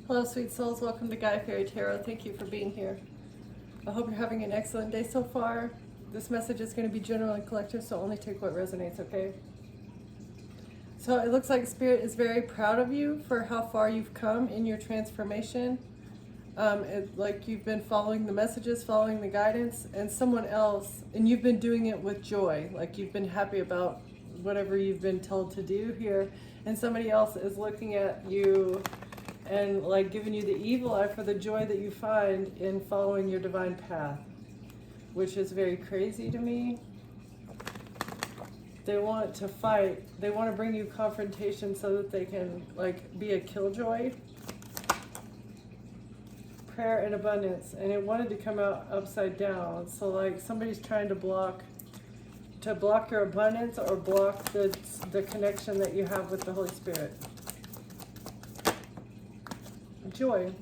Hello, sweet souls. Welcome to Gaia Fairy Tarot. Thank you for being here. I hope you're having an excellent day so far. This message is going to be general and collective, so only take what resonates, okay? So it looks like Spirit is very proud of you for how far you've come in your transformation. Like you've been following the messages, following the guidance, and someone else, and you've been doing it with joy. Like you've been happy about whatever you've been told to do here, and somebody else is looking at you and like giving you the evil eye for the joy that you find in following your divine path, which is very crazy to me. They want to fight. They want to bring you confrontation so that they can like be a killjoy. Prayer and abundance, and it wanted to come out upside down. So like somebody's trying to block your abundance or block the connection that you have with the Holy Spirit. Joy.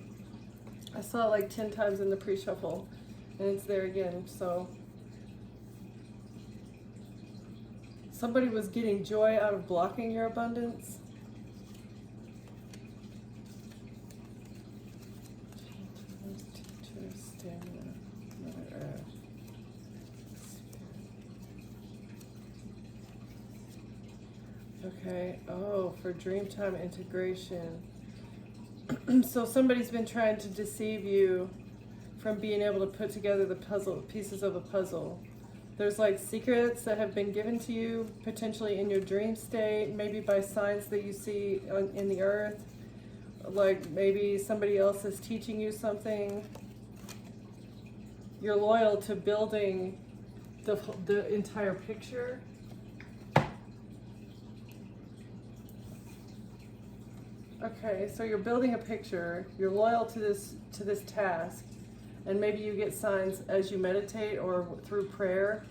I saw it like 10 times in the pre-shuffle, and it's there again. So somebody was getting joy out of blocking your abundance. Okay, oh, for Dreamtime integration. So somebody's been trying to deceive you from being able to put together the puzzle pieces of a puzzle. There's like secrets that have been given to you, potentially in your dream state, maybe by signs that you see in the earth. Like maybe somebody else is teaching you something. You're loyal to building the entire picture. Okay, so you're building a picture, you're loyal to this task, and maybe you get signs as you meditate or through prayer.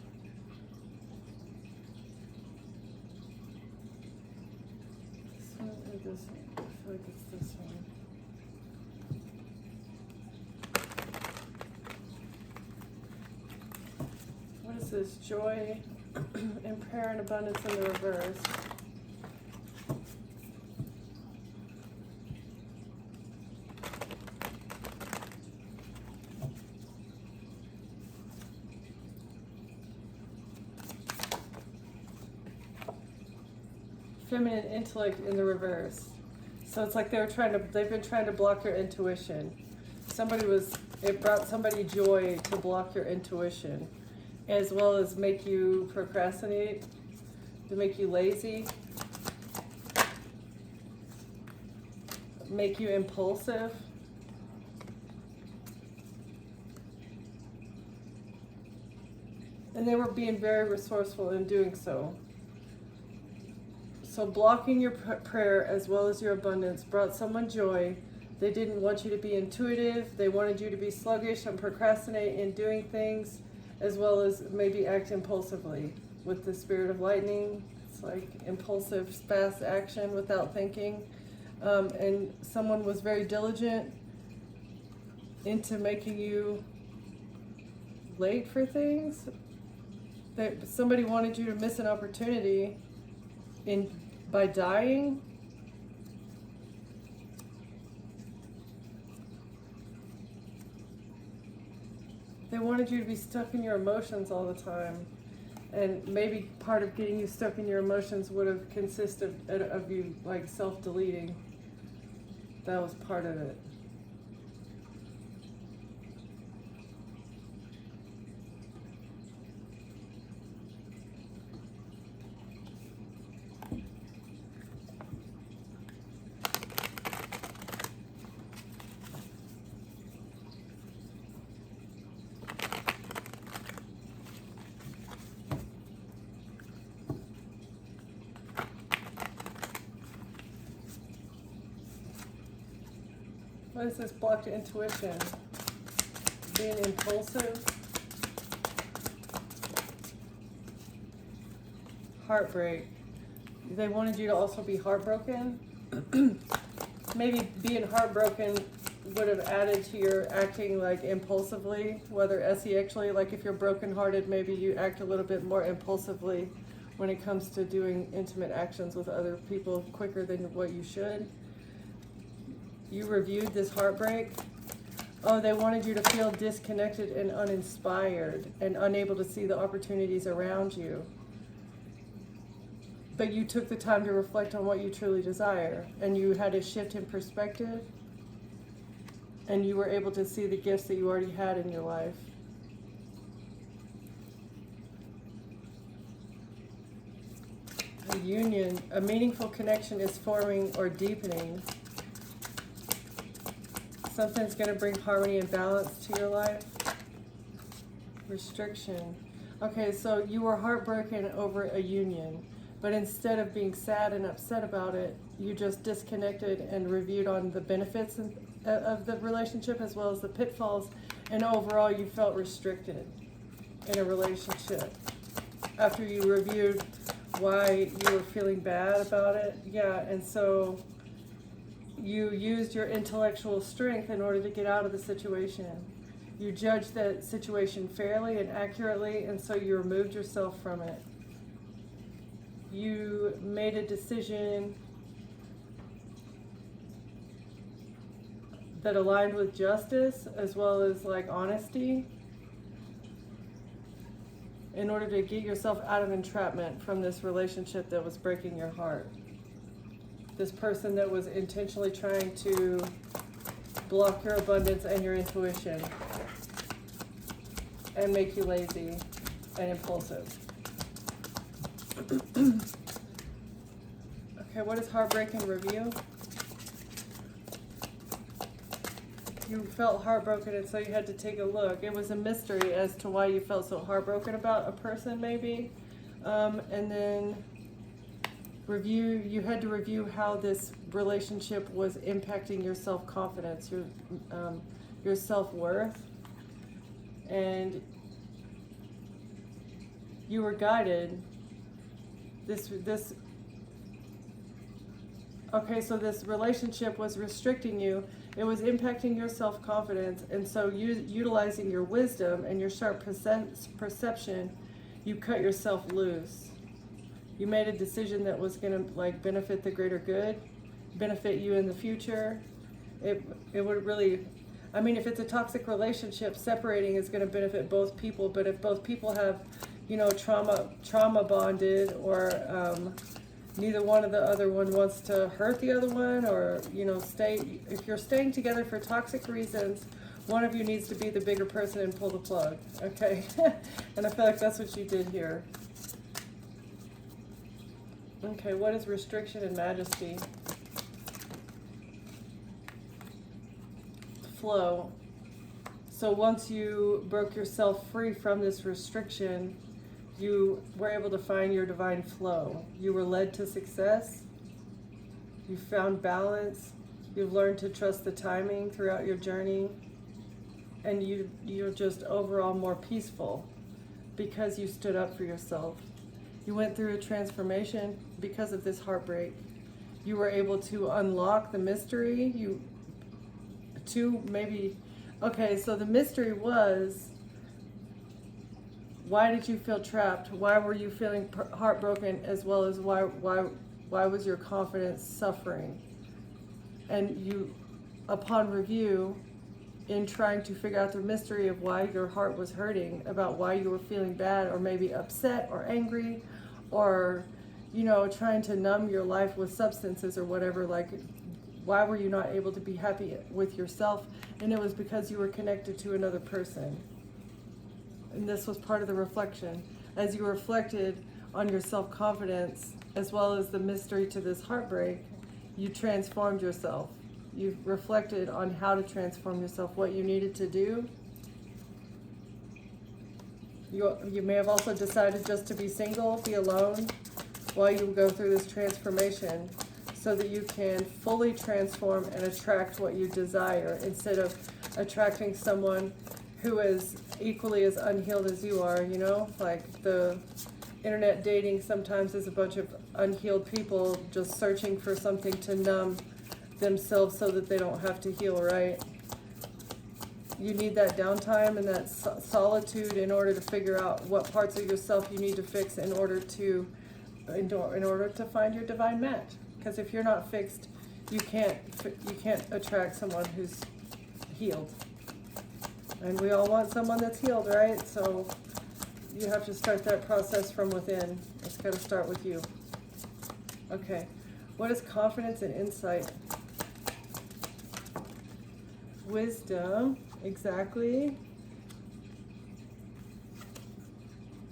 This one or this one? I feel like it's this one. What is this? Joy and prayer and abundance in the reverse. Feminine intellect in the reverse. So it's like they've been trying to block your intuition. It brought somebody joy to block your intuition, as well as make you procrastinate, to make you lazy, make you impulsive. And they were being very resourceful in doing so. So blocking your prayer as well as your abundance brought someone joy. They didn't want you to be intuitive. They wanted you to be sluggish and procrastinate in doing things, as well as maybe act impulsively. With the spirit of lightning, it's like impulsive, fast action without thinking. And someone was very diligent into making you late for things. Somebody wanted you to miss an opportunity by dying. They wanted you to be stuck in your emotions all the time. And maybe part of getting you stuck in your emotions would have consisted of you like self-deleting. That was part of it. What is this? Blocked intuition? Being impulsive? Heartbreak. They wanted you to also be heartbroken. Maybe being heartbroken would have added to your acting like impulsively, whether actually, like if you're brokenhearted, maybe you act a little bit more impulsively when it comes to doing intimate actions with other people quicker than what you should. You reviewed this heartbreak. Oh, they wanted you to feel disconnected and uninspired and unable to see the opportunities around you. But you took the time to reflect on what you truly desire, and you had a shift in perspective, and you were able to see the gifts that you already had in your life. A union, a meaningful connection is forming or deepening. Something's going to bring harmony and balance to your life. Restriction. Okay, so you were heartbroken over a union, but instead of being sad and upset about it, you just disconnected and reviewed on the benefits of the relationship as well as the pitfalls, and overall you felt restricted in a relationship. After you reviewed why you were feeling bad about it, yeah, and so you used your intellectual strength in order to get out of the situation. You judged that situation fairly and accurately, and so you removed yourself from it. You made a decision that aligned with justice as well as like honesty in order to get yourself out of entrapment from this relationship that was breaking your heart. This person that was intentionally trying to block your abundance and your intuition and make you lazy and impulsive. Okay, what is heartbreak in review? You felt heartbroken, and so you had to take a look. It was a mystery as to why you felt so heartbroken about a person, maybe. And then you had to review how this relationship was impacting your self-confidence, your self-worth. And you were guided. Okay, so this relationship was restricting you. It was impacting your self-confidence, and so utilizing your wisdom and your sharp perception, you cut yourself loose. You made a decision that was going to like benefit the greater good, benefit you in the future. It would really, I mean, if it's a toxic relationship, separating is going to benefit both people. But if both people have, trauma bonded, or neither one of the other one wants to hurt the other one, or if you're staying together for toxic reasons, one of you needs to be the bigger person and pull the plug. Okay, and I feel like that's what you did here. Okay, what is restriction and majesty? Flow. So once you broke yourself free from this restriction, you were able to find your divine flow. You were led to success. You found balance. You've learned to trust the timing throughout your journey. And you're just overall more peaceful because you stood up for yourself. You went through a transformation because of this heartbreak. You were able to unlock the mystery. Okay, so the mystery was, why did you feel trapped? Why were you feeling heartbroken, as well as why was your confidence suffering? And you, upon review, in trying to figure out the mystery of why your heart was hurting, about why you were feeling bad or maybe upset or angry, or trying to numb your life with substances or whatever, like why were you not able to be happy with yourself? And it was because you were connected to another person. And this was part of the reflection. As you reflected on your self-confidence as well as the mystery to this heartbreak, you transformed yourself. You reflected on how to transform yourself, what you needed to do. You may have also decided just to be single, be alone, while you go through this transformation, so that you can fully transform and attract what you desire, instead of attracting someone who is equally as unhealed as you are. Like the internet dating sometimes is a bunch of unhealed people just searching for something to numb themselves so that they don't have to heal, right? You need that downtime and that solitude in order to figure out what parts of yourself you need to fix in order to find your divine match. Because if you're not fixed, you can't attract someone who's healed. And we all want someone that's healed, right? So you have to start that process from within. It's got to start with you. Okay. What is confidence and insight? Wisdom, exactly.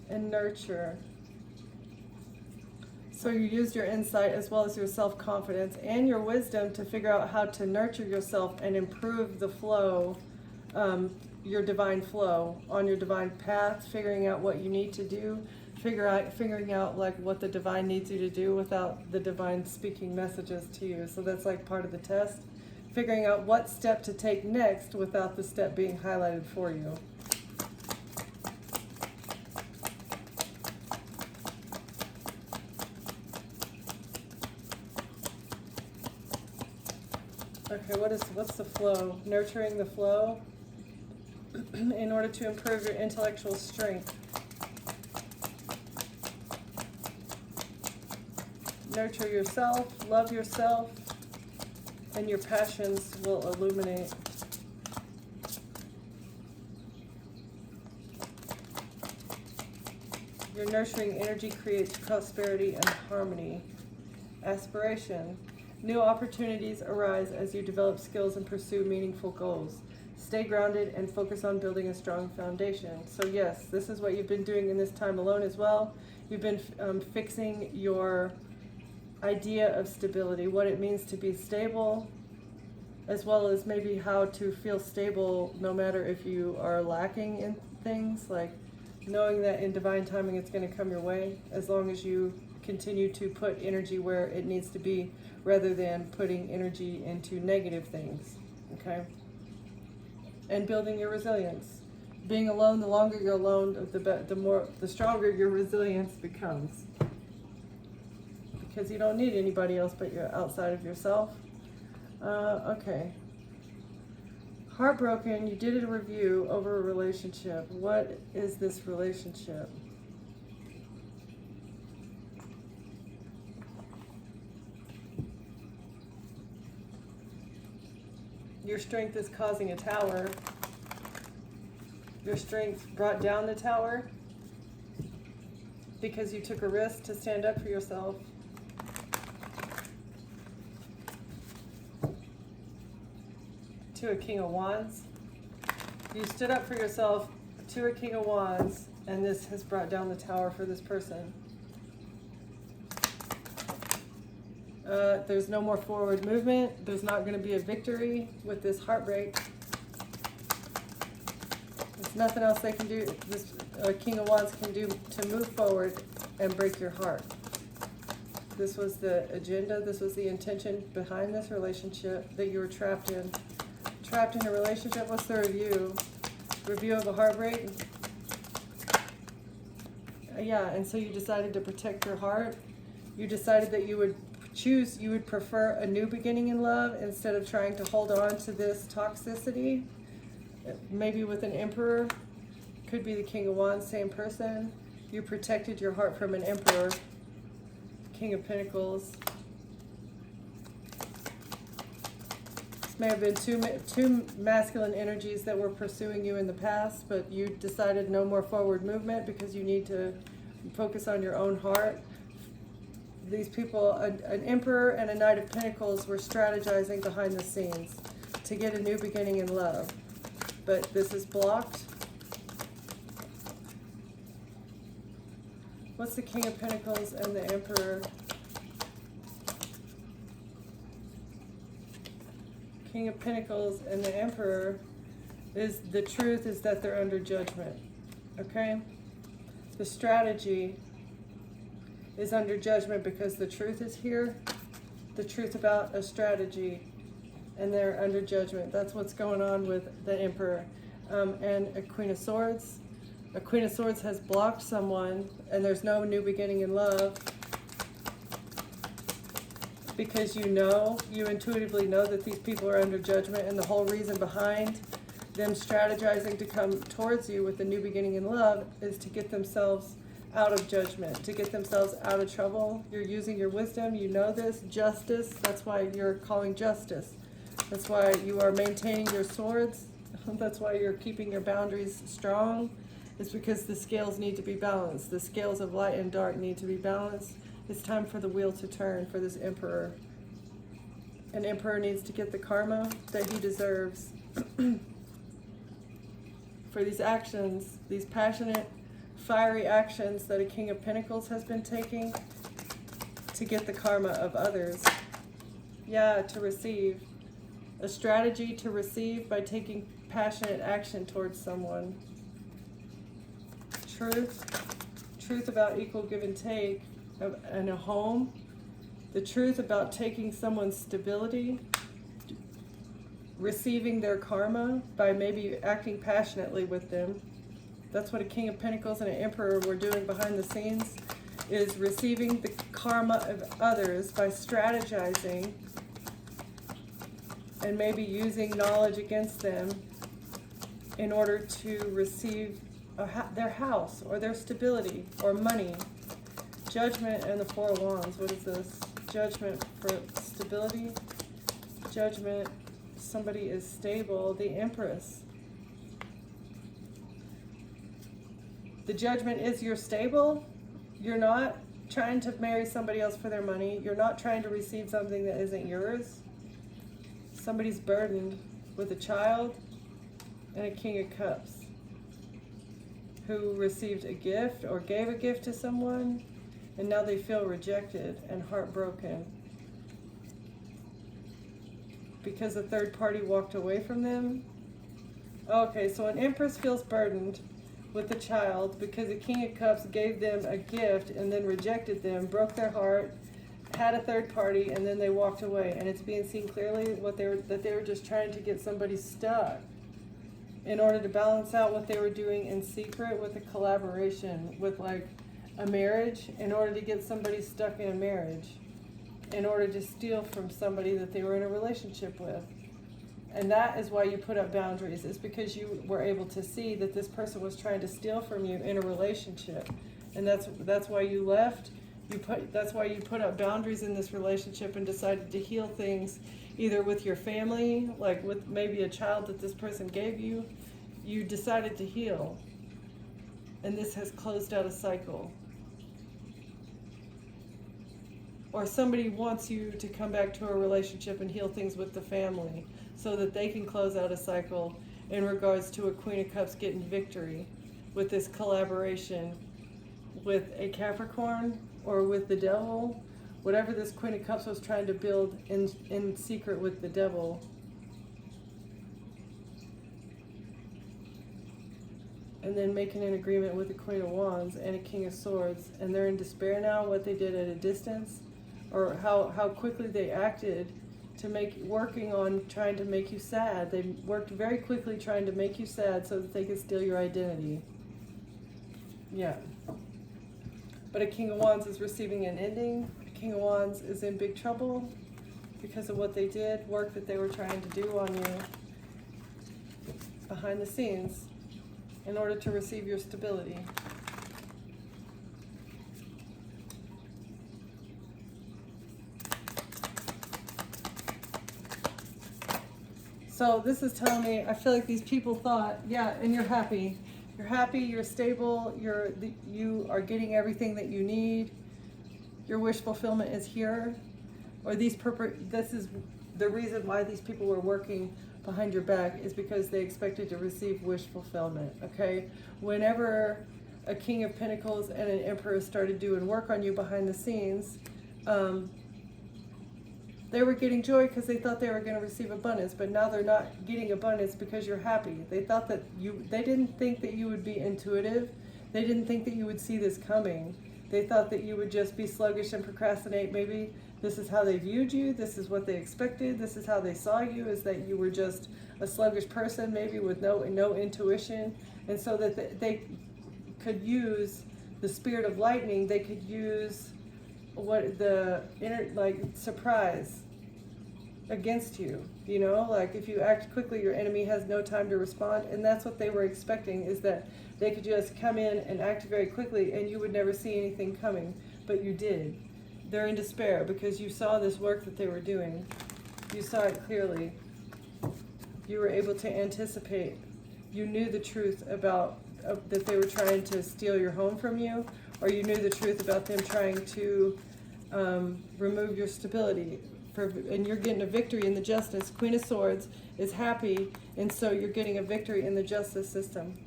And nurture. So you used your insight as well as your self-confidence and your wisdom to figure out how to nurture yourself and improve the flow, your divine flow on your divine path, figuring out what you need to do, figuring out like what the divine needs you to do without the divine speaking messages to you. So that's like part of the test. Figuring out what step to take next without the step being highlighted for you. Okay, what's the flow? Nurturing the flow in order to improve your intellectual strength. Nurture yourself, love yourself, and your passions will illuminate. Your nurturing energy creates prosperity and harmony. Aspiration. New opportunities arise as you develop skills and pursue meaningful goals. Stay grounded and focus on building a strong foundation. So yes, this is what you've been doing in this time alone as well. You've been fixing your idea of stability, what it means to be stable, as well as maybe how to feel stable no matter if you are lacking in things, like knowing that in divine timing it's going to come your way, as long as you continue to put energy where it needs to be rather than putting energy into negative things. Okay? And building your resilience. Being alone, the longer you're alone, the stronger your resilience becomes. Because you don't need anybody else but you're outside of yourself. Okay. Heartbroken, you did a review over a relationship. What is this relationship? Your strength is causing a tower. Your strength brought down the tower because you took a risk to stand up for yourself. To a King of Wands. You stood up for yourself to a King of Wands, and this has brought down the tower for this person. There's no more forward movement. There's not going to be a victory with this heartbreak. There's nothing else they can do, this King of Wands can do to move forward and break your heart. This was the agenda, this was the intention behind this relationship that you were trapped in. Trapped in a relationship. What's the review? Review of a heartbreak? Yeah, and so you decided to protect your heart. You decided that you would prefer a new beginning in love instead of trying to hold on to this toxicity. Maybe with an Emperor. Could be the King of Wands, same person. You protected your heart from an Emperor. King of Pentacles. May have been two masculine energies that were pursuing you in the past, but you decided no more forward movement because you need to focus on your own heart. These people, an Emperor and a Knight of Pentacles, were strategizing behind the scenes to get a new beginning in love. But this is blocked. What's the King of Pentacles and the Emperor? King of Pentacles and the Emperor is the truth is that they're under judgment. Okay? The strategy is under judgment because the truth is here. The truth about a strategy, and they're under judgment. That's what's going on with the Emperor. And a Queen of Swords. A Queen of Swords has blocked someone, and there's no new beginning in love. Because you intuitively know that these people are under judgment, and the whole reason behind them strategizing to come towards you with a new beginning in love is to get themselves out of judgment, to get themselves out of trouble. You're using your wisdom, you know this, justice, that's why you're calling justice. That's why you are maintaining your swords. That's why you're keeping your boundaries strong. It's because the scales need to be balanced. The scales of light and dark need to be balanced. It's time for the wheel to turn for this emperor. An emperor needs to get the karma that he deserves for these actions, these passionate, fiery actions that a King of Pentacles has been taking to get the karma of others. Yeah, to receive. A strategy to receive by taking passionate action towards someone. Truth about equal give and take in a home. The truth about taking someone's stability, receiving their karma by maybe acting passionately with them. That's what a King of Pentacles and an Emperor were doing behind the scenes, is receiving the karma of others by strategizing and maybe using knowledge against them in order to receive their house or their stability or money. Judgment and the Four of Wands. What is this? Judgment for stability. Judgment. Somebody is stable. The Empress. The Judgment is you're stable. You're not trying to marry somebody else for their money. You're not trying to receive something that isn't yours. Somebody's burdened with a child and a King of Cups who received a gift or gave a gift to someone, and now they feel rejected and heartbroken because a third party walked away from them. Okay, so an Empress feels burdened with a child because a King of Cups gave them a gift and then rejected them, broke their heart, had a third party, and then they walked away. And it's being seen clearly that they were just trying to get somebody stuck in order to balance out what they were doing in secret with a collaboration, with like a marriage, in order to get somebody stuck in a marriage, in order to steal from somebody that they were in a relationship with. And that is why you put up boundaries. It's because you were able to see that this person was trying to steal from you in a relationship. And that's why you left. That's why you put up boundaries in this relationship and decided to heal things either with your family, like with maybe a child that this person gave you. You decided to heal. And this has closed out a cycle. Or somebody wants you to come back to a relationship and heal things with the family so that they can close out a cycle in regards to a Queen of Cups getting victory with this collaboration with a Capricorn or with the devil. Whatever this Queen of Cups was trying to build in secret with the devil. And then making an agreement with the Queen of Wands and a King of Swords. And they're in despair now, what they did at a distance, or how quickly they acted to working on trying to make you sad. They worked very quickly trying to make you sad so that they could steal your identity. Yeah. But a King of Wands is receiving an ending. A King of Wands is in big trouble because of what they did, work that they were trying to do on you behind the scenes in order to receive your stability. So this is telling me, I feel like these people thought, yeah, and you're happy. You're happy, you're stable, you are getting everything that you need. Your wish fulfillment is here. Or this is the reason why these people were working behind your back, is because they expected to receive wish fulfillment, okay? Whenever a King of Pentacles and an Emperor started doing work on you behind the scenes, they were getting joy because they thought they were going to receive abundance, but now they're not getting abundance because you're happy. They thought that they didn't think that you would be intuitive. They didn't think that you would see this coming. They thought that you would just be sluggish and procrastinate. Maybe this is how they viewed you. This is what they expected. This is how they saw you, is that you were just a sluggish person, maybe with no intuition. And so that they could use the spirit of lightning. They could use surprise against you. You know, like if you act quickly, your enemy has no time to respond. And that's what they were expecting, is that they could just come in and act very quickly and you would never see anything coming. But you did. They're in despair because you saw this work that they were doing. You saw it clearly. You were able to anticipate. You knew the truth about that they were trying to steal your home from you, or you knew the truth about them trying to remove your stability. And you're getting a victory in the justice. Queen of Swords is happy, and so you're getting a victory in the justice system.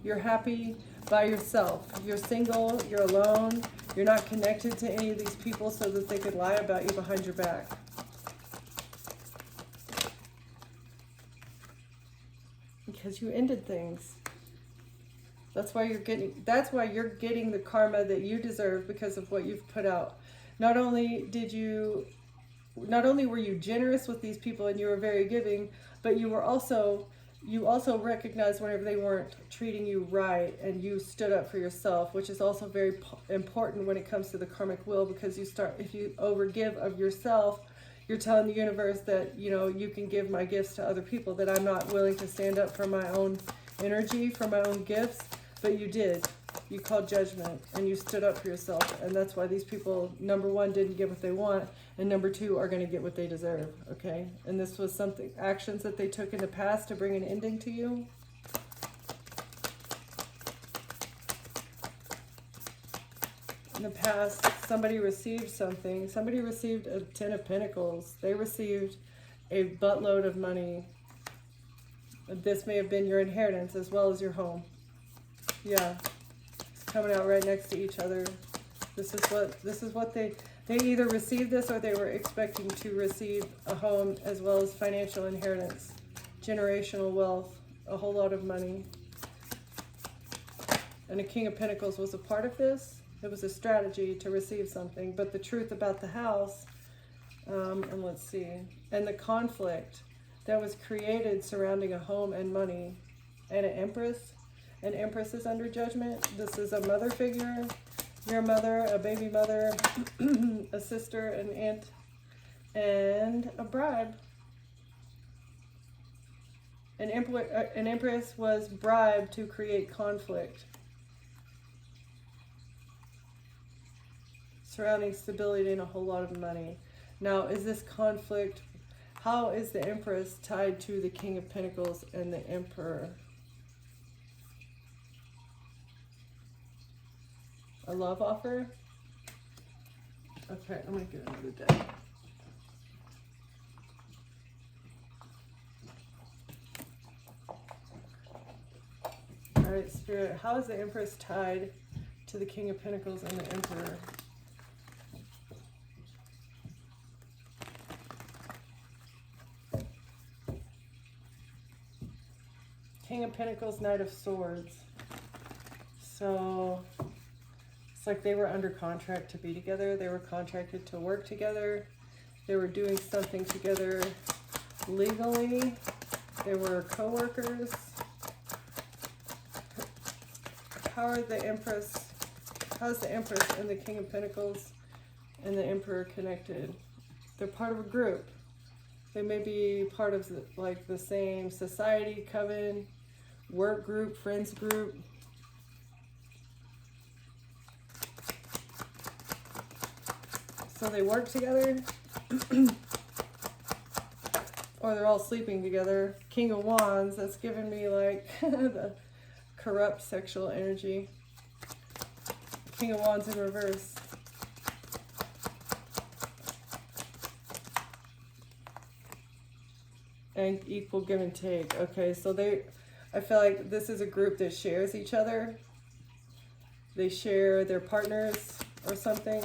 You're happy by yourself. You're single, you're alone, you're not connected to any of these people so that they could lie about you behind your back. Because you ended things. That's why you're getting the karma that you deserve because of what you've put out. Not only were you generous with these people and you were very giving, but you also recognized whenever they weren't treating you right, and you stood up for yourself, which is also very important when it comes to the karmic wheel, because if you overgive of yourself, you're telling the universe that, you know, you can give my gifts to other people, that I'm not willing to stand up for my own energy, for my own gifts. But you did. You called judgment and you stood up for yourself. And that's why these people, number one, didn't get what they want, and number two, are going to get what they deserve. Okay? And this was actions that they took in the past to bring an ending to you. In the past, somebody received something. Somebody received a 10 of Pentacles. They received a buttload of money. This may have been your inheritance as well as your home. Yeah, it's coming out right next to each other. This is what they either received this, or they were expecting to receive a home as well as financial inheritance, generational wealth, a whole lot of money. And a King of Pentacles was a part of this. It was a strategy to receive something. But the truth about the house, and let's see, and the conflict that was created surrounding a home and money, and an Empress. An Empress is under judgment. This is a mother figure, your mother, a baby mother, a sister, an aunt, and a bribe. An Empress was bribed to create conflict surrounding stability and a whole lot of money. Now, is this conflict, how is the Empress tied to the King of Pentacles and the Emperor? A love offer? Okay, I'm going to get another deck. Alright, Spirit, how is the Empress tied to the King of Pentacles and the Emperor? King of Pentacles, Knight of Swords. So it's like they were under contract to be together. They were contracted to work together. They were doing something together legally. They were co-workers. How are the Empress, how's the Empress and the King of Pentacles and the Emperor connected? They're part of a group. They may be part of the same society, coven, work group, friends group. So they work together, or they're all sleeping together. King of Wands, that's giving me like the corrupt sexual energy. King of Wands in reverse. And equal give and take. Okay, so I feel like this is a group that shares each other. They share their partners or something.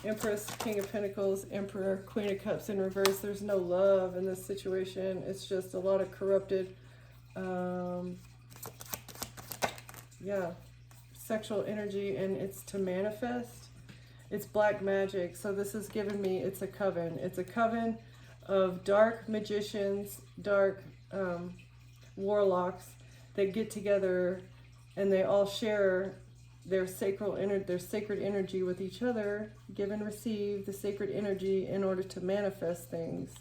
Empress, King of Pentacles, Emperor, Queen of Cups in reverse. There's no love in this situation. It's just a lot of corrupted, sexual energy, and it's to manifest. It's black magic. So this is giving me, it's a coven. It's a coven of dark magicians, dark warlocks that get together, and they all share their sacred energy with each other, give and receive the sacred energy in order to manifest things.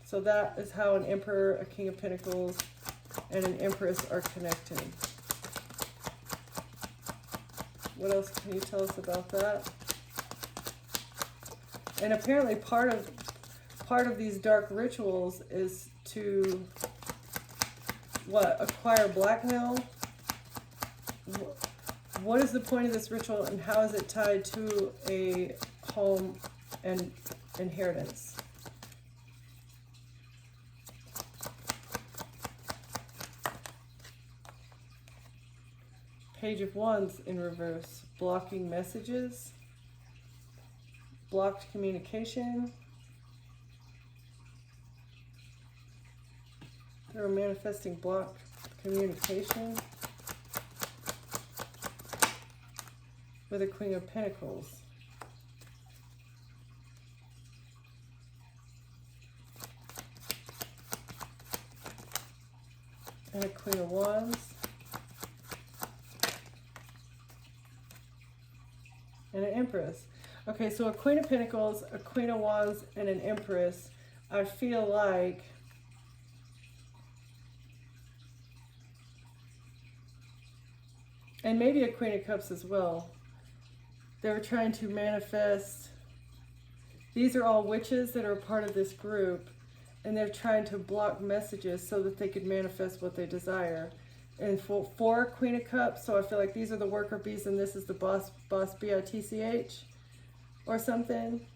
So that is how an Emperor, a King of Pentacles, and an Empress are connected. What else can you tell us about that? And apparently part of these dark rituals is to what? Acquire blackmail? What is the point of this ritual, and how is it tied to a home and inheritance? Page of Wands in reverse. Blocking messages. Blocked communication. They're manifesting blocked communication with a Queen of Pentacles. And a Queen of Wands. And an Empress. Okay, so a Queen of Pentacles, a Queen of Wands, and an Empress. I feel like and maybe a Queen of Cups as well. They were trying to manifest. These are all witches that are part of this group, and they're trying to block messages so that they could manifest what they desire. And for Queen of Cups, so I feel like these are the worker bees and this is the boss B-I-T-C-H or something.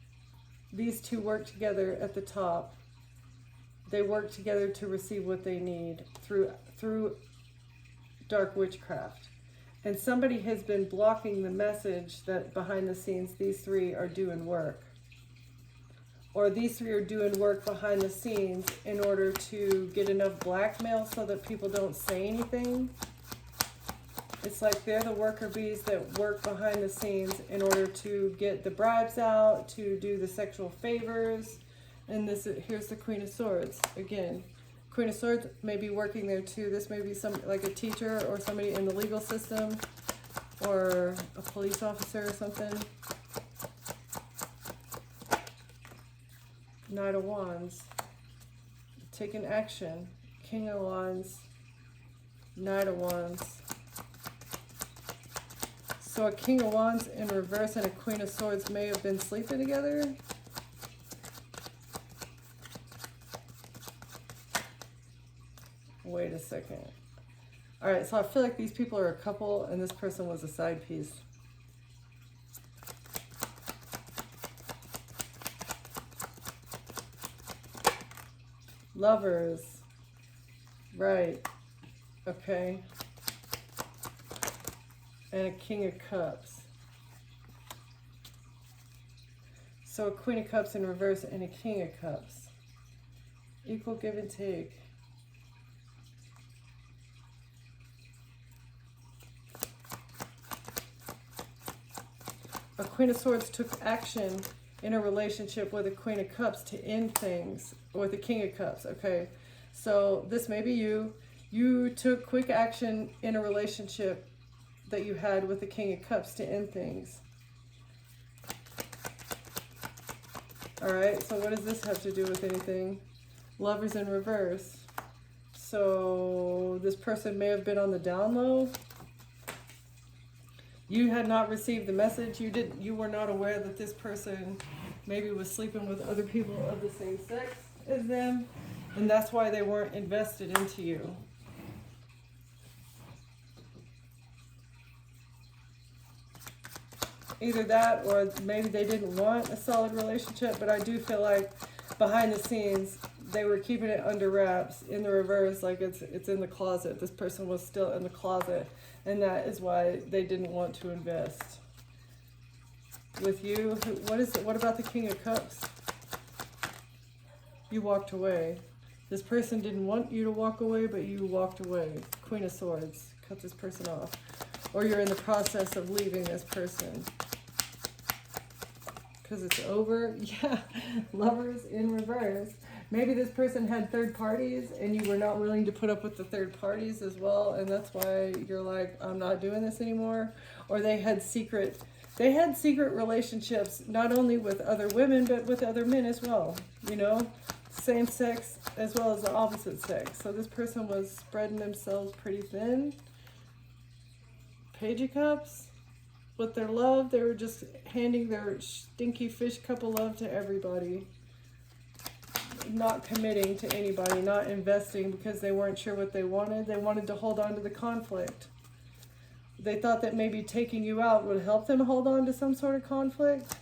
These two work together at the top. They work together to receive what they need through dark witchcraft. And somebody has been blocking the message that behind the scenes these three are doing work. Or these three are doing work behind the scenes in order to get enough blackmail so that people don't say anything. It's like they're the worker bees that work behind the scenes in order to get the bribes out, to do the sexual favors. And here's the Queen of Swords. Again, Queen of Swords may be working there too. This may be like a teacher or somebody in the legal system or a police officer or something. Knight of Wands, taking action. King of Wands, Knight of Wands. So a King of Wands in reverse and a Queen of Swords may have been sleeping together. Wait a second. All right, so I feel like these people are a couple and this person was a side piece. Lovers, right, okay, and a King of Cups. So a Queen of Cups in reverse and a King of Cups. Equal give and take. A Queen of Swords took action in a relationship with a Queen of Cups to end things, or with a King of Cups, okay? So this may be you. You took quick action in a relationship that you had with the King of Cups to end things. All right, so what does this have to do with anything? Lovers in reverse. So this person may have been on the down low. You had not received the message. You were not aware that this person maybe was sleeping with other people of the same sex as them, and that's why they weren't invested into you. Either that, or maybe they didn't want a solid relationship, but I do feel like behind the scenes, they were keeping it under wraps in the reverse, like it's in the closet. This person was still in the closet, and that is why they didn't want to invest. With you, what about the King of Cups? You walked away. This person didn't want you to walk away, but you walked away. Queen of Swords, cut this person off. Or you're in the process of leaving this person. Because it's over. Yeah, Lovers in reverse. Maybe this person had third parties and you were not willing to put up with the third parties as well, and that's why you're like, I'm not doing this anymore. Or they had secret relationships, not only with other women but with other men as well, you know, same sex as well as the opposite sex. So this person was spreading themselves pretty thin. Page of Cups. With their love, they were just handing their stinky fish cup of love to everybody. Not committing to anybody, not investing because they weren't sure what they wanted. They wanted to hold on to the conflict. They thought that maybe taking you out would help them hold on to some sort of conflict.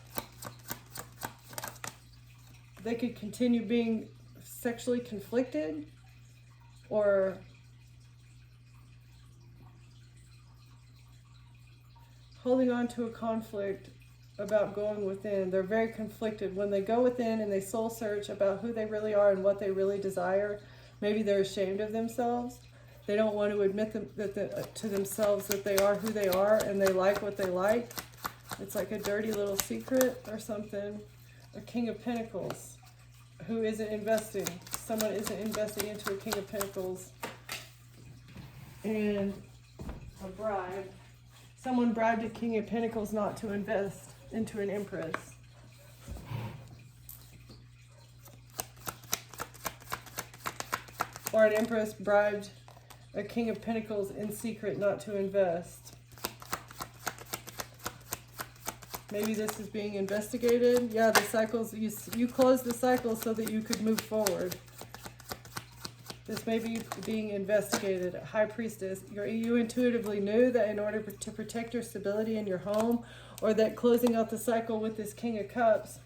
They could continue being sexually conflicted, or holding on to a conflict about going within. They're very conflicted. When they go within and they soul search about who they really are and what they really desire, maybe they're ashamed of themselves. They don't want to admit to themselves that they are who they are and they like what they like. It's like a dirty little secret or something. A King of Pentacles. Who isn't investing? Someone isn't investing into a King of Pentacles. And a bribe. Someone bribed a King of Pentacles not to invest into an Empress. Or an Empress bribed a King of Pentacles in secret not to invest. Maybe this is being investigated. Yeah, the cycles, you closed the cycle so that you could move forward. This may be being investigated. High Priestess, you intuitively knew that in order to protect your stability in your home, or that closing out the cycle with this King of Cups,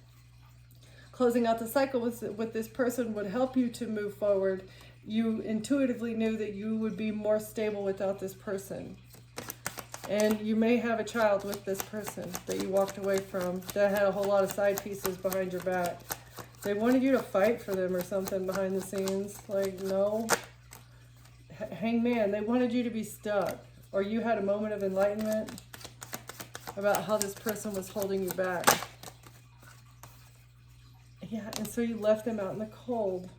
closing out the cycle with this person would help you to move forward. You intuitively knew that you would be more stable without this person. And you may have a child with this person that you walked away from that had a whole lot of side pieces behind your back. They wanted you to fight for them or something behind the scenes. Like, no. Hangman, they wanted you to be stuck. Or you had a moment of enlightenment about how this person was holding you back. Yeah, and so you left them out in the cold.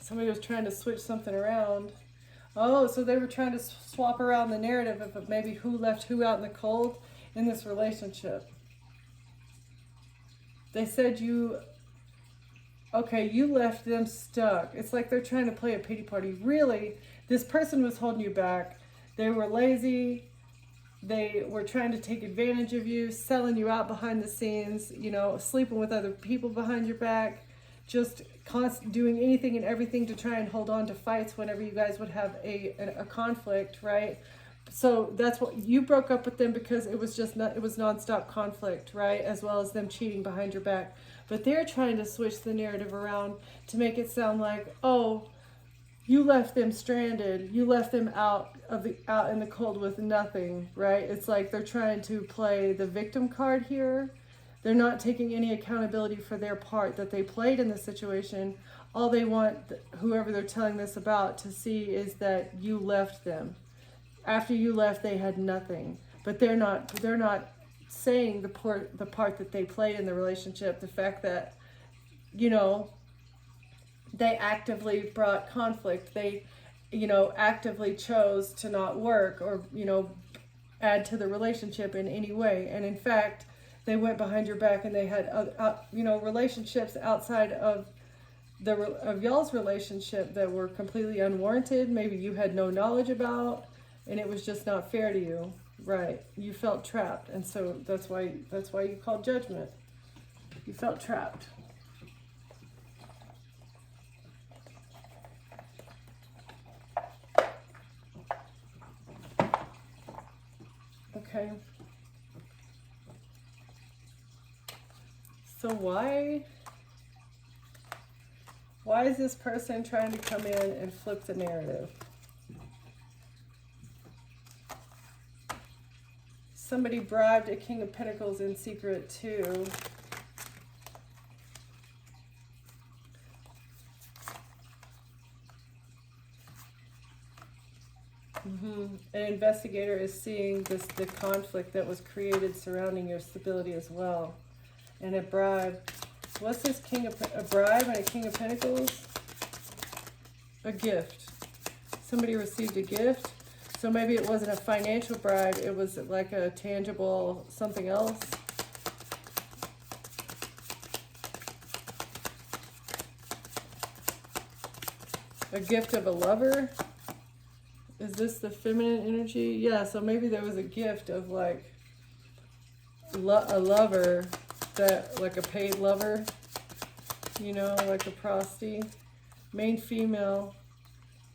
Somebody was trying to switch something around. Oh, so they were trying to swap around the narrative of maybe who left who out in the cold in this relationship. They said you left them stuck. It's like they're trying to play a pity party. Really, this person was holding you back. They were lazy. They were trying to take advantage of you, selling you out behind the scenes, you know, sleeping with other people behind your back, just doing anything and everything to try and hold on to fights whenever you guys would have a conflict, right? So that's what you broke up with them, because it was nonstop conflict, right? As well as them cheating behind your back. But they're trying to switch the narrative around to make it sound like, oh, you left them stranded. You left them out in the cold with nothing, right? It's like they're trying to play the victim card here. They're not taking any accountability for their part that they played in the situation. All they want whoever they're telling this about to see is that you left them. After you left, they had nothing. But they're not saying the part that they played in the relationship. The fact that, you know, they actively brought conflict. They, you know, actively chose to not work or, you know, add to the relationship in any way. And in fact, they went behind your back and they had, you know, relationships outside of y'all's relationship that were completely unwarranted. Maybe you had no knowledge about, and it was just not fair to you, right? You felt trapped, and so that's why you called judgment. You felt trapped. Okay. So why is this person trying to come in and flip the narrative? Somebody bribed a King of Pentacles in secret too. An investigator is seeing the conflict that was created surrounding your stability as well. and a bribe. What's this a bribe and a King of Pentacles? A gift. Somebody received a gift. So maybe it wasn't a financial bribe. It was like a tangible something else. A gift of a lover. Is this the feminine energy? Yeah, so maybe there was a gift of like a lover, that like a paid lover, you know, like a prosti. Main female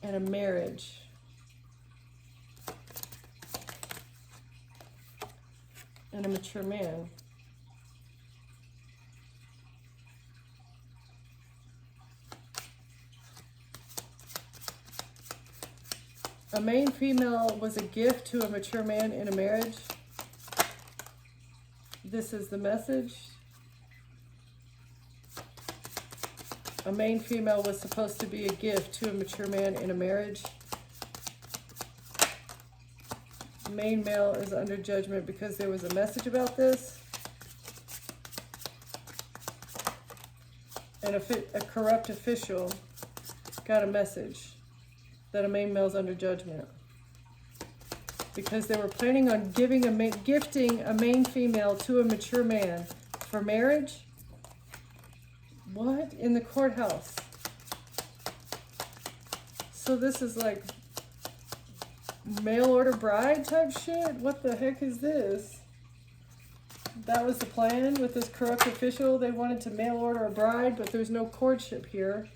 and a marriage. And a mature man. A main female was a gift to a mature man in a marriage. This is the message. A main female was supposed to be a gift to a mature man in a marriage. Main male is under judgment because there was a message about this. And a corrupt official got a message that a main male is under judgment. Because they were planning on gifting a main female to a mature man for marriage. What? In the courthouse. So this is like mail order bride type shit? What the heck is this? That was the plan with this corrupt official. They wanted to mail order a bride, but there's no courtship here.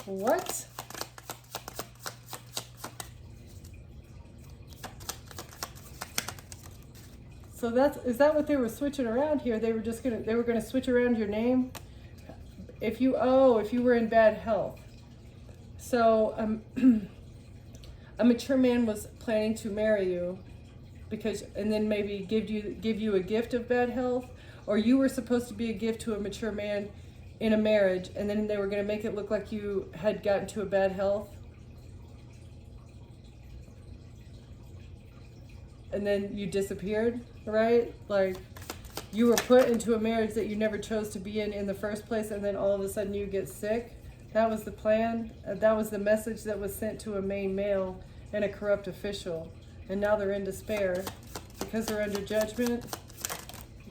What? So is that what they were switching around here? They were gonna switch around your name if you were in bad health. So a mature man was planning to marry you and then maybe give you a gift of bad health, or you were supposed to be a gift to a mature man in a marriage, and then they were going to make it look like you had gotten to a bad health. And then you disappeared, right? Like you were put into a marriage that you never chose to be in the first place, and then all of a sudden you get sick. That was the plan. That was the message that was sent to a main male and a corrupt official. And now they're in despair because they're under judgment,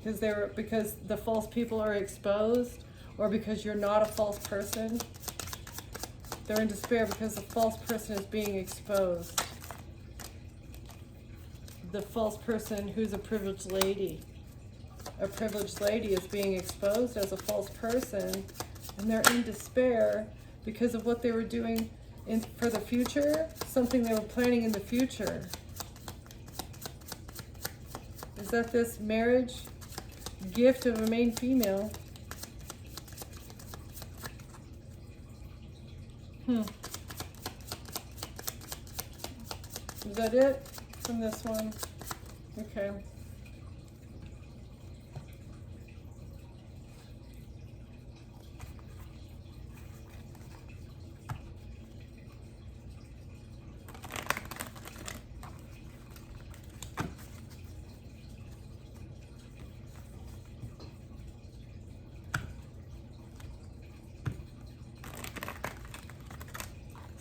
because the false people are exposed, or because you're not a false person. They're in despair because the false person is being exposed. The false person who's a privileged lady. A privileged lady is being exposed as a false person, and they're in despair because of what they were doing for the future, something they were planning in the future. Is that this marriage gift of a main female? Is that it from this one? Okay.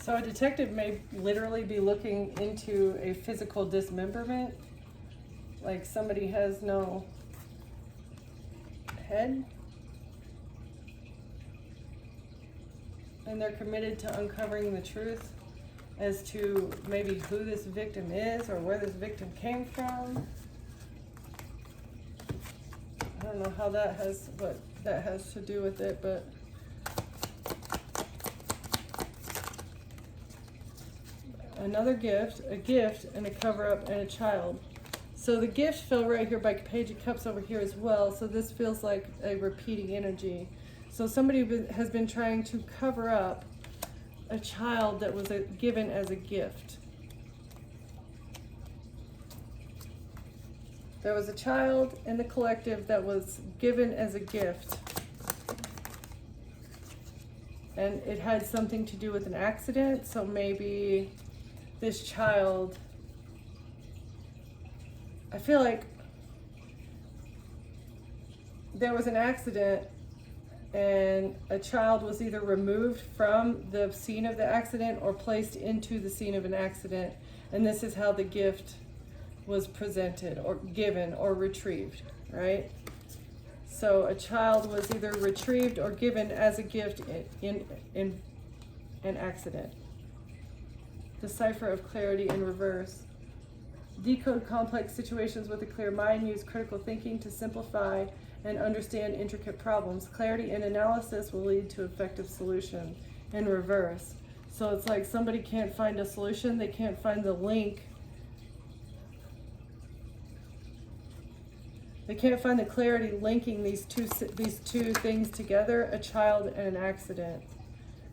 So a detective may literally be looking into a physical dismemberment, like somebody has no head, and they're committed to uncovering the truth as to maybe who this victim is or where this victim came from. I don't know how what that has to do with it, but another gift, a gift, and a cover-up, and a child. So the gift fell right here by Page of Cups over here as well, so this feels like a repeating energy. So somebody has been trying to cover up a child that was given as a gift. There was a child in the collective that was given as a gift. And it had something to do with an accident, so maybe this child I feel like there was an accident and a child was either removed from the scene of the accident or placed into the scene of an accident, and this is how the gift was presented or given or retrieved, right? So a child was either retrieved or given as a gift in an accident. The cipher of clarity in reverse. Decode complex situations with a clear mind. Use critical thinking to simplify and understand intricate problems. Clarity in analysis will lead to effective solution. In reverse. So it's like somebody can't find a solution. They can't find the link. They can't find the clarity linking these two things together, a child and an accident.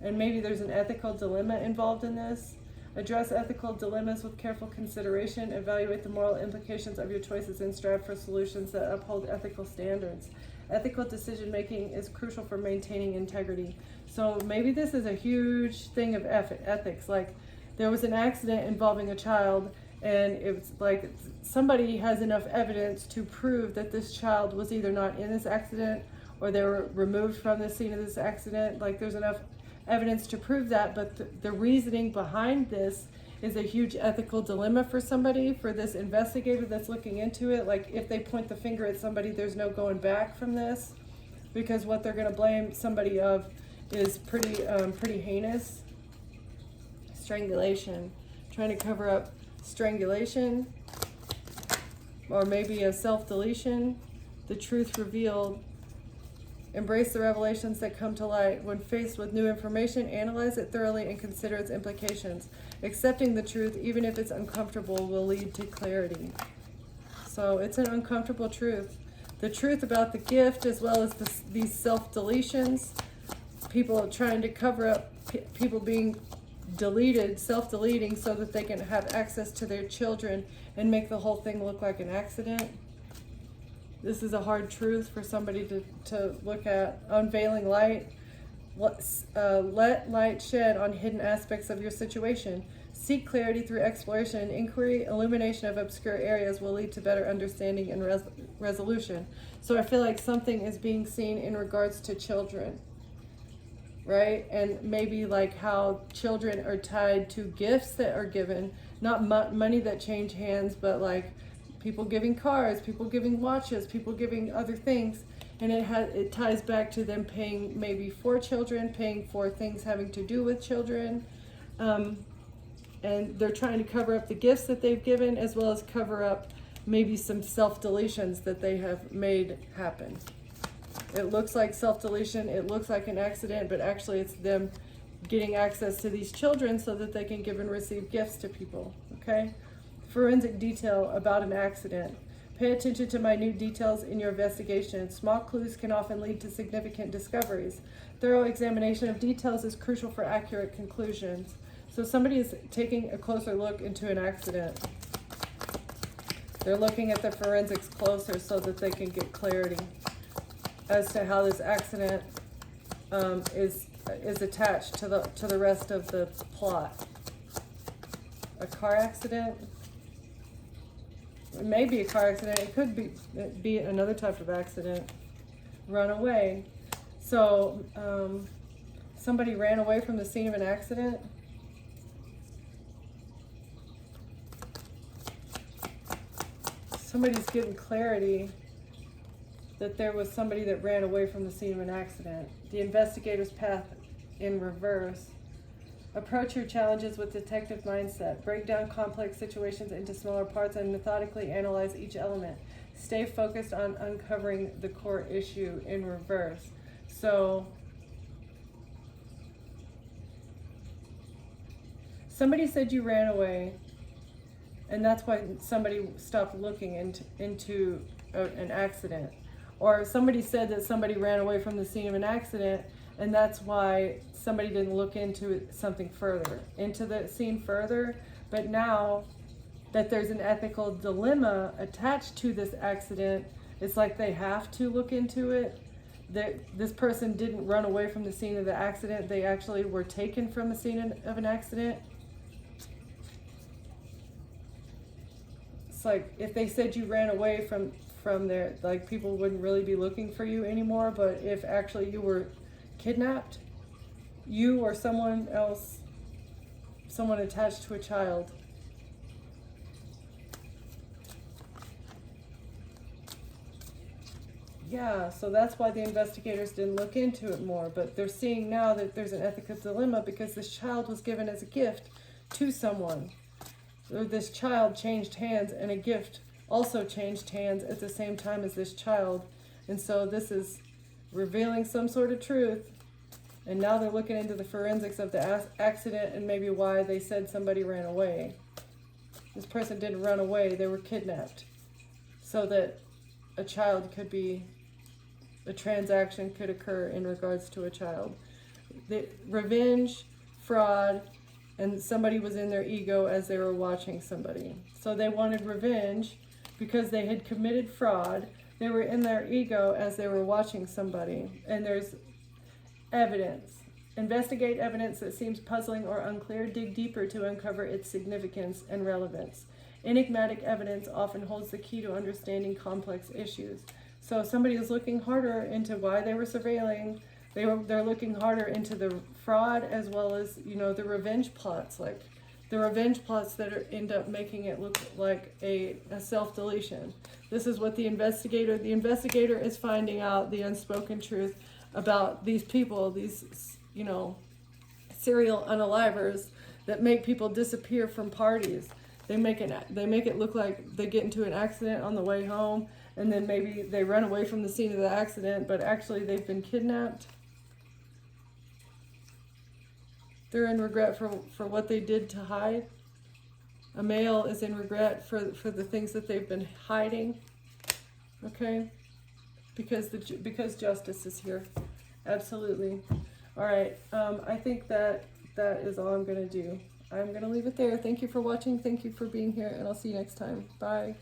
And maybe there's an ethical dilemma involved in this. Address ethical dilemmas with careful consideration. Evaluate the moral implications of your choices and strive for solutions that uphold ethical standards. Ethical decision making is crucial for maintaining integrity. So maybe this is a huge thing of ethics. Like there was an accident involving a child, and it's like somebody has enough evidence to prove that this child was either not in this accident or they were removed from the scene of this accident. Like there's enough evidence to prove that, but the reasoning behind this is a huge ethical dilemma for somebody, for this investigator that's looking into it. Like if they point the finger at somebody, there's no going back from this, because what they're going to blame somebody of is pretty heinous. Strangulation, trying to cover up strangulation, or maybe a self-deletion. The truth revealed. Embrace the revelations that come to light. When faced with new information, analyze it thoroughly and consider its implications. Accepting the truth, even if it's uncomfortable, will lead to clarity. So it's an uncomfortable truth. The truth about the gift, as well as these self-deletions, people trying to cover up people being deleted, self-deleting, so that they can have access to their children and make the whole thing look like an accident. This is a hard truth for somebody to look at. Unveiling light. Let light shed on hidden aspects of your situation. Seek clarity through exploration and inquiry. Illumination of obscure areas will lead to better understanding and resolution. So I feel like something is being seen in regards to children, right? And maybe like how children are tied to gifts that are given, not money that change hands, but like people giving cars, people giving watches, people giving other things, and it ties back to them paying maybe for children, paying for things having to do with children, and they're trying to cover up the gifts that they've given, as well as cover up maybe some self-deletions that they have made happen. It looks like self-deletion, it looks like an accident, but actually it's them getting access to these children so that they can give and receive gifts to people, okay? Forensic detail about an accident. Pay attention to minute details in your investigation. Small clues can often lead to significant discoveries. Thorough examination of details is crucial for accurate conclusions. So somebody is taking a closer look into an accident. They're looking at the forensics closer so that they can get clarity as to how this accident is attached to the rest of the plot. A car accident. It may be a car accident. It could be another type of accident. Runaway. So somebody ran away from the scene of an accident. Somebody's getting clarity that there was somebody that ran away from the scene of an accident. The investigator's path in reverse. Approach your challenges with detective mindset. Break down complex situations into smaller parts and methodically analyze each element. Stay focused on uncovering the core issue in reverse. So, somebody said you ran away, and that's why somebody stopped looking into an accident. Or somebody said that somebody ran away from the scene of an accident, and that's why somebody didn't look into something further, into the scene further. But now that there's an ethical dilemma attached to this accident, it's like they have to look into it. This person didn't run away from the scene of the accident. They actually were taken from the scene of an accident. like if they said you ran away from there, like people wouldn't really be looking for you anymore. But if actually you were kidnapped, you or someone else, someone attached to a child. Yeah, so that's why the investigators didn't look into it more, but they're seeing now that there's an ethical dilemma because this child was given as a gift to someone. So this child changed hands, and a gift also changed hands at the same time as this child. And so this is revealing some sort of truth. And now they're looking into the forensics of the accident and maybe why they said somebody ran away. This person didn't run away, they were kidnapped. So that a child could be, a transaction could occur in regards to a child. The revenge, fraud, and somebody was in their ego as they were watching somebody. So they wanted revenge because they had committed fraud. They were in their ego as they were watching somebody. And there's evidence. Investigate evidence that seems puzzling or unclear. Dig deeper to uncover its significance and relevance. Enigmatic evidence often holds the key to understanding complex issues. So somebody is looking harder into why they were surveilling. They're looking harder into the fraud as well as, you know, the revenge plots, like the revenge plots that end up making it look like a self-deletion. This is what the investigator is finding out the unspoken truth about these people, these, you know, serial unalivers that make people disappear from parties. They make it look like they get into an accident on the way home, and then maybe they run away from the scene of the accident, but actually they've been kidnapped. They're in regret for what they did to hide. A male is in regret for the things that they've been hiding. Okay? Because justice is here. Absolutely. All right. I think that is all I'm going to do. I'm going to leave it there. Thank you for watching. Thank you for being here, and I'll see you next time. Bye.